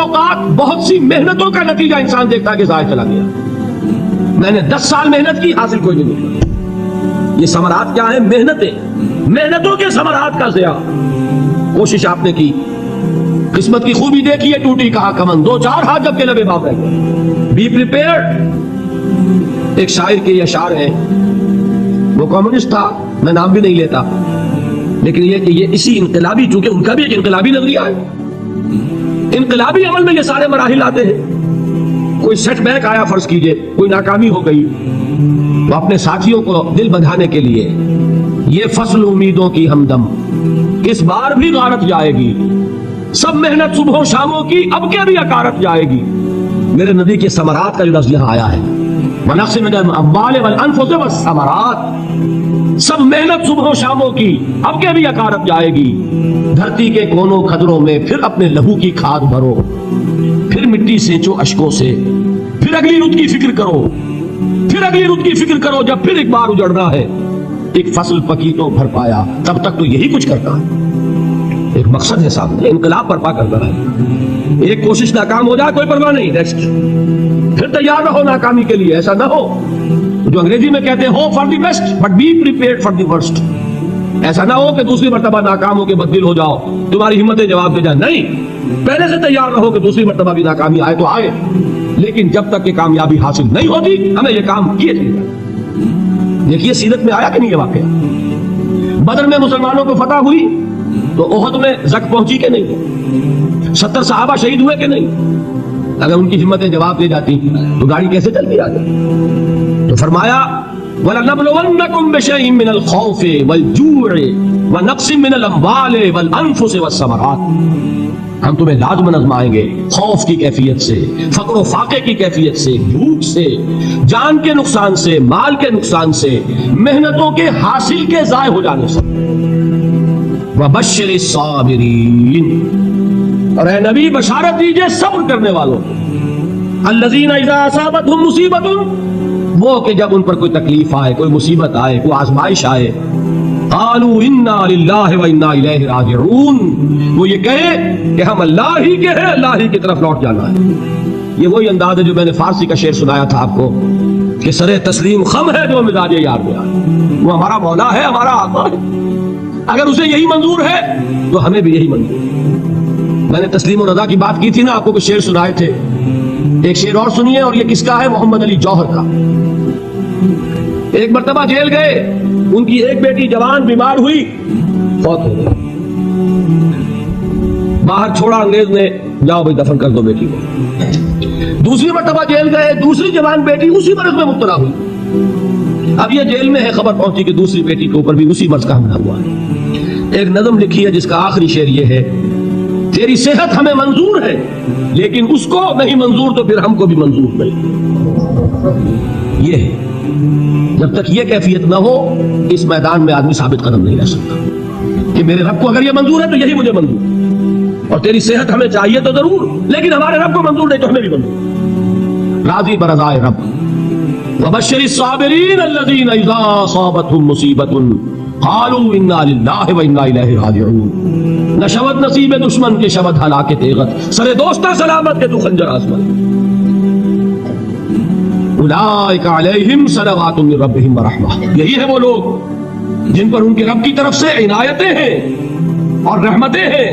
اوقات بہت سی محنتوں کا نتیجہ انسان دیکھتا ہے کہ ضائع چلا گیا. میں نے 10 سال محنت کی, حاصل کوئی نہیں نکلا. یہ ثمرات کیا ہیں؟ محنتیں, محنتوں کے ثمرات کا ضیاع. کوشش آپ نے کی, قسمت کی خوبی دیکھی ہے, ٹوٹی کہاں کمن, 2-4 ہاتھ جب کے لبے باب رہ گئے. Be prepared. ایک شاعر کے یہ اشعار ہیں, وہ کمیونسٹ تھا, میں نام بھی نہیں لیتا, لیکن یہ کہ یہ اسی انقلابی, چونکہ ان کا بھی ایک انقلابی نظریہ ہے, انقلابی عمل میں یہ سارے مراحل آتے ہیں. کوئی سیٹ بیک آیا فرض کیجئے, کوئی ناکامی ہو گئی, تو اپنے ساتھیوں کو دل بندھانے کے لیے یہ فصل امیدوں کی ہمدم اس بار بھی غارت جائے گی, سب محنت صبح شاموں کی اب کے بھی اکارت جائے گی. میرے نبی کے ثمرات کا جو لفظ یہاں آیا ہے, وَنَقْصٍ مِّنَ الْأَمْوَالِ وَالْأَنفُسِ وَالثَّمَرَاتِ, سب محنت صبح و شاموں کی اب کے بھی اکارت جائے گی. دھرتی کے کونوں کھدروں میں پھر اپنے لہو کی کھاد بھرو, پھر مٹی سینچو اشکوں سے, پھر اگلی رت کی فکر کرو, پھر اگلی رت کی فکر کرو, جب پھر ایک بار اجڑنا ہے. ایک فصل پکی تو بھر پایا, تب تک تو یہی کچھ کرتا ہے. ایک مقصد ہے سامنے, انقلاب برپا کرنا ہے. ایک کوشش ناکام ہو جائے کوئی پرواہ نہیں, نیکسٹ. پھر تیار رہو ناکامی کے لیے. ایسا نہ ہو جو انگریزی میں کہتے ہیں hope for the best but be prepared for the worst. ایسا نہ ہو کہ دوسری مرتبہ ناکام ہو کے بددل ہو جاؤ, تمہاری ہمتیں جواب دے جائیں. نہیں, پہلے سے تیار رہو کہ دوسری مرتبہ بھی ناکامی آئے تو آئے, لیکن جب تک کہ کامیابی حاصل نہیں ہوتی ہمیں یہ کام کیے چلے جائیں. دیکھیے سیرت میں آیا کہ نہیں یہ واقعہ. بدر میں مسلمانوں کو فتح ہوئی تو احد میں زک پہنچی کہ نہیں؟ 70 صحابہ شہید ہوئے کہ نہیں؟ اگر ان کی ہمتیں جواب دے جاتی تو گاڑی کیسے چلتی آگے؟ تو فرمایا وَلَنَبْلُوَنَّكُمْ بِشَيْءٍ مِّنَ الْخَوْفِ وَالْجُوعِ وَنَقْصٍ مِّنَ الْأَمْوَالِ وَالْأَنفُسِ وَالثَّمَرَاتِ. ہم تمہیں لازماً آزمائیں گے خوف کی کیفیت سے, فقر و فاقے کی کیفیت سے, بھوک سے, جان کے نقصان سے, مال کے نقصان سے, محنتوں کے حاصل کے ضائع ہو جانے سے. وَبَشِّرِ الصَّابِرِينَ, اور اے نبی بشارت دیجئے صبر کرنے والوں. الَّذِينَ إِذَا أَصَابَتْهُمْ مُصِيبَةٌ, وہ کہ جب ان پر کوئی تکلیف آئے, کوئی مصیبت آئے, کوئی آزمائش آئے, قالوا انا للہ وانا الیہ راجعون, وہ یہ کہے کہ ہم اللہ ہی کے ہیں, اللہ ہی کی طرف لوٹ جانا ہے. یہ وہی انداز ہے جو میں نے فارسی کا شعر سنایا تھا آپ کو کہ سر تسلیم خم ہے جو مزاج یار میں آئے. وہ ہمارا مولا ہے, ہمارا آقا ہے, اگر اسے یہی منظور ہے تو ہمیں بھی یہی منظور ہے. میں نے تسلیم و رضا کی بات کی تھی نا, آپ کو کچھ شعر سنائے تھے. ایک شعر اور سنیے, اور یہ کس کا ہے؟ محمد علی جوہر کا. ایک مرتبہ جیل گئے, ان کی ایک بیٹی جوان بیمار ہوئی, فوت ہو گئی. باہر چھوڑا انگریز نے, جاؤ بھائی دفن کر دو بیٹی کو. دوسری مرتبہ جیل گئے, دوسری جوان بیٹی اسی مرض میں مبتلا ہوئی. اب یہ جیل میں ہے, خبر پہنچی کہ دوسری بیٹی کے اوپر بھی اسی مرض کا حملہ ہوا ہے. ایک نظم لکھی ہے جس کا آخری شعر یہ ہے, تیری صحت ہمیں منظور ہے لیکن اس کو نہیں منظور تو پھر ہم کو بھی منظور نہیں. یہ ہے, جب تک یہ کیفیت نہ ہو اس میدان میں آدمی ثابت قدم نہیں رہ سکتا کہ میرے رب کو اگر یہ منظور ہے تو یہی مجھے منظور, اور تیری صحت ہمیں چاہیے تو ضرور, لیکن ہمارے رب کو منظور نہیں تو ہمیں بھی منظور. راضی برضائے رب. وبشر الصابرین الذین اذا اصابتهم مصیبۃ قالوا انا للہ وانا الیہ راجعون. نہ شود نصیب دشمن کے شود ہلاکت تیغت, سر دوستہ سلامت کے تو خنجر آزمائے. اولئک علیہم صلوات من ربہم ورحمہ, یہی ہے وہ لوگ جن پر ان کے رب کی طرف سے عنایتیں ہیں اور رحمتیں ہیں.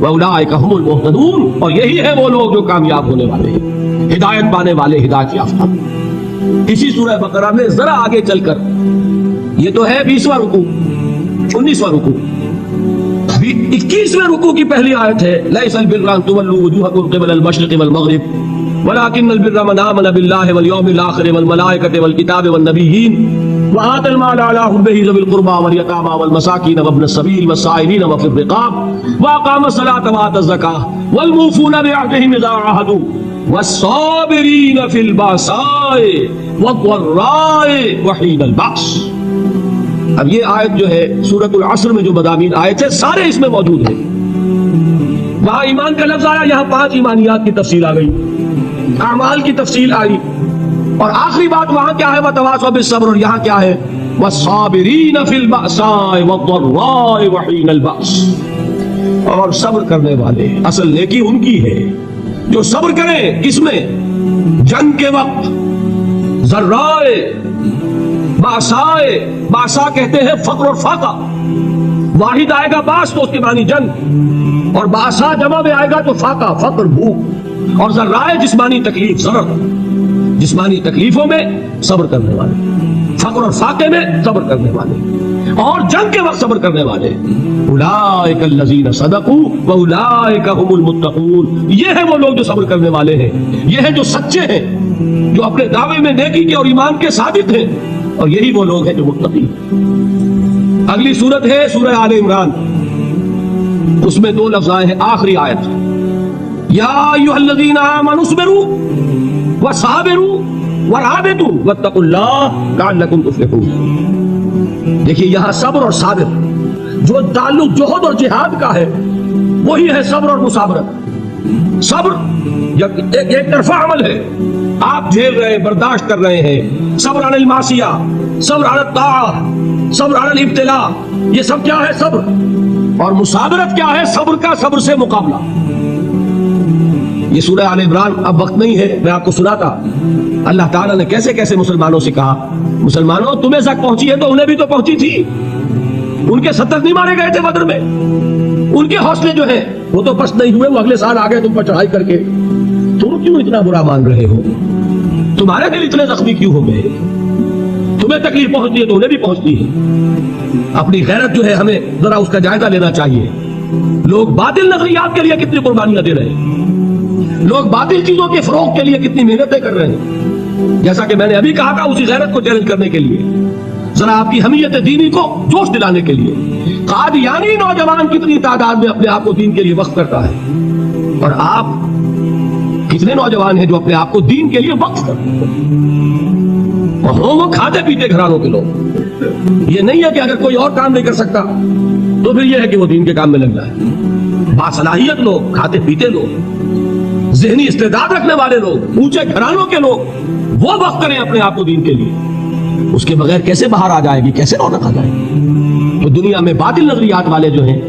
واولئک هم المہتدون, اور یہی ہے وہ لوگ جو کامیاب ہونے والے ہیں, ہدایت پانے والے, ہدایت یافتہ. اسی سورہ بقرہ میں ذرا آگے چل کر, یہ تو ہے 20واں رکوع, 19واں رکوع, 21ویں رکوع کی پہلی آیت ہے, لیس البر ان تولوا وجوہکم قبل المشرق والمغرب ولكن البر من آمن بالله واليوم الآخر والملائكة والكتاب والنبيين وآتى المال على حبه ذوي القربى واليتامى والمساكين وابن السبيل والسائلين وفي الرقاب وأقام الصلاة وآتى الزكاة والموفون بعهدهم إذا عاهدوا والصابرين في البأساء والضراء وحين البأس. اب یہ آیت جو ہے سورۃ العصر میں جو مضامین آئے تھے سارے اس میں موجود ہیں. وہاں ایمان کا لفظ آیا, یہاں 5 ایمانیات کی تفصیل آ گئی, اعمال کی تفصیل آئی, اور آخری بات وہاں کیا ہے؟ وتواصوا بالصبر, اور یہاں کیا ہے؟ والصابرین فی البأساء والضراء وحین البأس, اور صبر کرنے والے. اصل نیکی ان کی ہے جو صبر کرے کس میں؟ جنگ کے وقت، ذرائے باسائے، باسا کہتے ہیں فقر اور فاقہ، واحد آئے گا باس تو اس کے معنی جنگ، اور باسا جمع میں آئے گا تو فاقہ فقر بھوک، اور ذرائے جسمانی تکلیف ضرر، جسمانی تکلیفوں میں صبر کرنے والے، فقر اور فاقے میں صبر کرنے والے، اور جنگ کے وقت صبر کرنے والے، اولئک الذین صدقوا واولئک هم المتقون، یہ ہیں وہ لوگ جو صبر کرنے والے ہیں، یہ ہیں جو سچے ہیں، جو اپنے دعوے میں نیکی کے اور ایمان کے ثابت ہیں، اور یہی وہ لوگ ہیں جو متقی ہیں۔ اگلی سورت ہے سورہ آل عمران، اس میں 2 لفظ آئے ہیں، آخری آیت، یا ایھا الذین آمنوا اصبروا وصابروا ورابطوا واتقوا اللہ لعلکم تفلحون۔ دیکھیے یہاں صبر اور صابر جو تعلق جوہد اور جہاد کا ہے وہی ہے صبر اور مصابرت۔ صبر ایک طرفہ عمل ہے، آپ جھیل رہے ہیں، برداشت کر رہے ہیں، صبر علی المعصیہ، صبر علی الطاعہ، صبر علی الابتلاء، یہ سب کیا ہے؟ صبر۔ اور مصابرت کیا ہے؟ صبر کا صبر سے مقابلہ۔ یہ سورہ آل عمران، اب وقت نہیں ہے، میں آپ کو سناتا اللہ تعالیٰ نے کیسے کیسے مسلمانوں سے کہا، مسلمانوں تمہیں تک پہنچی ہے تو انہیں بھی تو پہنچی تھی، ان کے 70 نہیں مارے گئے تھے بدر میں، ان کے حوصلے جو ہیں وہ تو پست نہیں ہوئے، وہ اگلے سال آ گئے تم پر چڑھائی کر کے، تم کیوں اتنا برا مان رہے ہو؟ تمہارے دل اتنے زخمی کیوں ہو گئے؟ تمہیں تکلیف پہنچتی ہے تو انہیں بھی پہنچتی ہے۔ اپنی غیرت جو ہے ہمیں ذرا اس کا جائزہ لینا چاہیے۔ لوگ باطل نظریات کے لیے کتنی قربانیاں دے رہے ہیں، لوگ باطل چیزوں کے فروغ کے لیے کتنی محنتیں کر رہے ہیں، جیسا کہ میں نے ابھی کہا تھا، اسی غیرت کو چیلنج کرنے کے لیے، ذرا آپ کی حمیت دینی کو جوش دلانے کے لیے۔ قادیانی نوجوان کتنی تعداد میں اپنے آپ کو دین کے لیے وقف کرتا ہے، اور آپ کتنے نوجوان ہیں جو اپنے آپ کو دین کے لیے وقف کرتے ہیں، اور وہ کھاتے پیتے گھرانوں کے لوگ۔ یہ نہیں ہے کہ اگر کوئی اور کام نہیں کر سکتا تو پھر یہ ہے کہ وہ دین کے کام میں لگ جائے۔ باصلاحیت لوگ، کھاتے پیتے لوگ، ذہنی استعداد رکھنے والے لوگ، اونچے گھرانوں کے لوگ، وہ وقف کریں اپنے آپ کو دین کے لیے۔ اس کے بغیر کیسے باہر آ جائے گی، کیسے رونق آ جائے گی؟ تو دنیا میں باطل نظریات والے جو ہیں،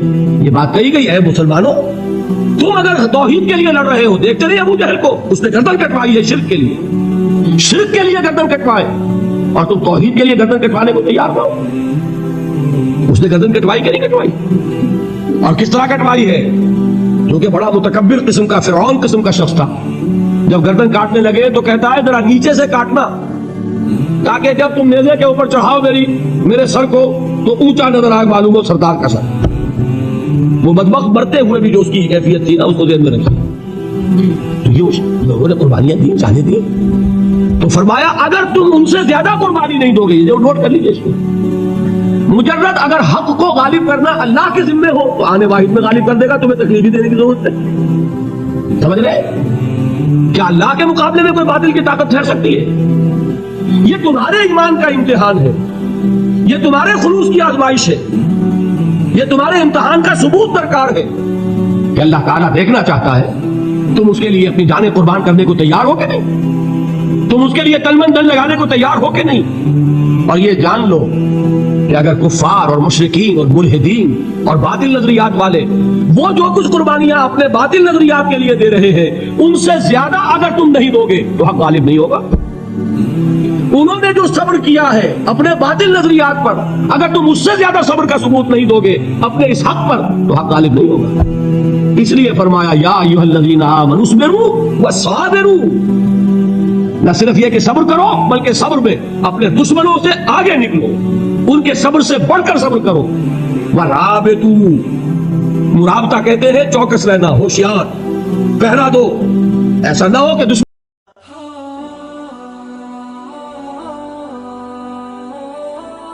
یہ بات کہی گئی ہے، مسلمانوں تم اگر توحید کے لیے لڑ رہے ہو، دیکھتے رہے ابو جہل کو، اس نے گردن کٹوائی ہے شرک کے لیے، شرک کے لیے گردن کٹوائے، اور تم توحید کے لیے گردن کٹوانے کو تیار ہو۔ اس نے گردن کٹوائی کہ نہیں کٹوائی؟ اور کس طرح کٹوائی ہے؟ کیونکہ بڑا متکبر قسم کا، فرعون قسم کا شخص تھا، جب گردن کاٹنے لگے تو کہتا ہے ذرا نیچے سے کاٹنا، تاکہ جب تم نیزے کے اوپر چڑھاؤ میرے سر کو تو اونچا نظر آئے، معلوم ہو سردار کا سر۔ وہ بدبخت مرتے ہوئے بھی جو اس کی کیفیت تھی نا، اس کو ذہن میں رکھی۔ تو یہ لوگوں نے قربانیاں دی، جانے دی، تو فرمایا اگر تم ان سے زیادہ قربانی نہیں دو گے، جو نوٹ کر لیجیے اس کو، مجرد اگر حق کو غالب کرنا اللہ کے ذمے ہو تو آنے واحد میں غالب کر دے گا، تمہیں تکلیف دینے کی ضرورت ہے۔ سمجھ رہے؟ کیا اللہ کے مقابلے میں کوئی باطل کی طاقت ٹھہر سکتی ہے؟ یہ تمہارے ایمان کا امتحان ہے، یہ تمہارے خلوص کی آزمائش ہے، یہ تمہارے امتحان کا ثبوت درکار ہے کہ اللہ تعالیٰ دیکھنا چاہتا ہے تم اس کے لیے اپنی جانیں قربان کرنے کو تیار ہو کہ نہیں، تم اس کے لیے تن من دھن لگانے کو تیار ہو کہ نہیں۔ اور یہ جان لو کہ اگر کفار اور مشرکین اور ملحدین اور باطل نظریات والے وہ جو کچھ قربانیاں اپنے باطل نظریات کے لیے دے رہے ہیں، ان سے زیادہ اگر تم نہیں دو گے تو حق غالب نہیں ہوگا۔ انہوں نے جو صبر کیا ہے اپنے باطل نظریات پر، اگر تم اس سے زیادہ صبر کا ثبوت نہیں دو گے اپنے اس حق پر تو حق غالب نہیں ہوگا۔ اس لیے فرمایا یا ایھا الذین آمنوا اصبروا وصابروا، نہ صرف یہ کہ صبر کرو بلکہ صبر میں اپنے دشمنوں سے آگے نکلو، ان کے صبر سے بڑھ کر صبر کرو۔ ورابطوا، مرابطہ کہتے ہیں چوکس رہنا، ہوشیار، پہرا دو، ایسا نہ ہو کہ دشمن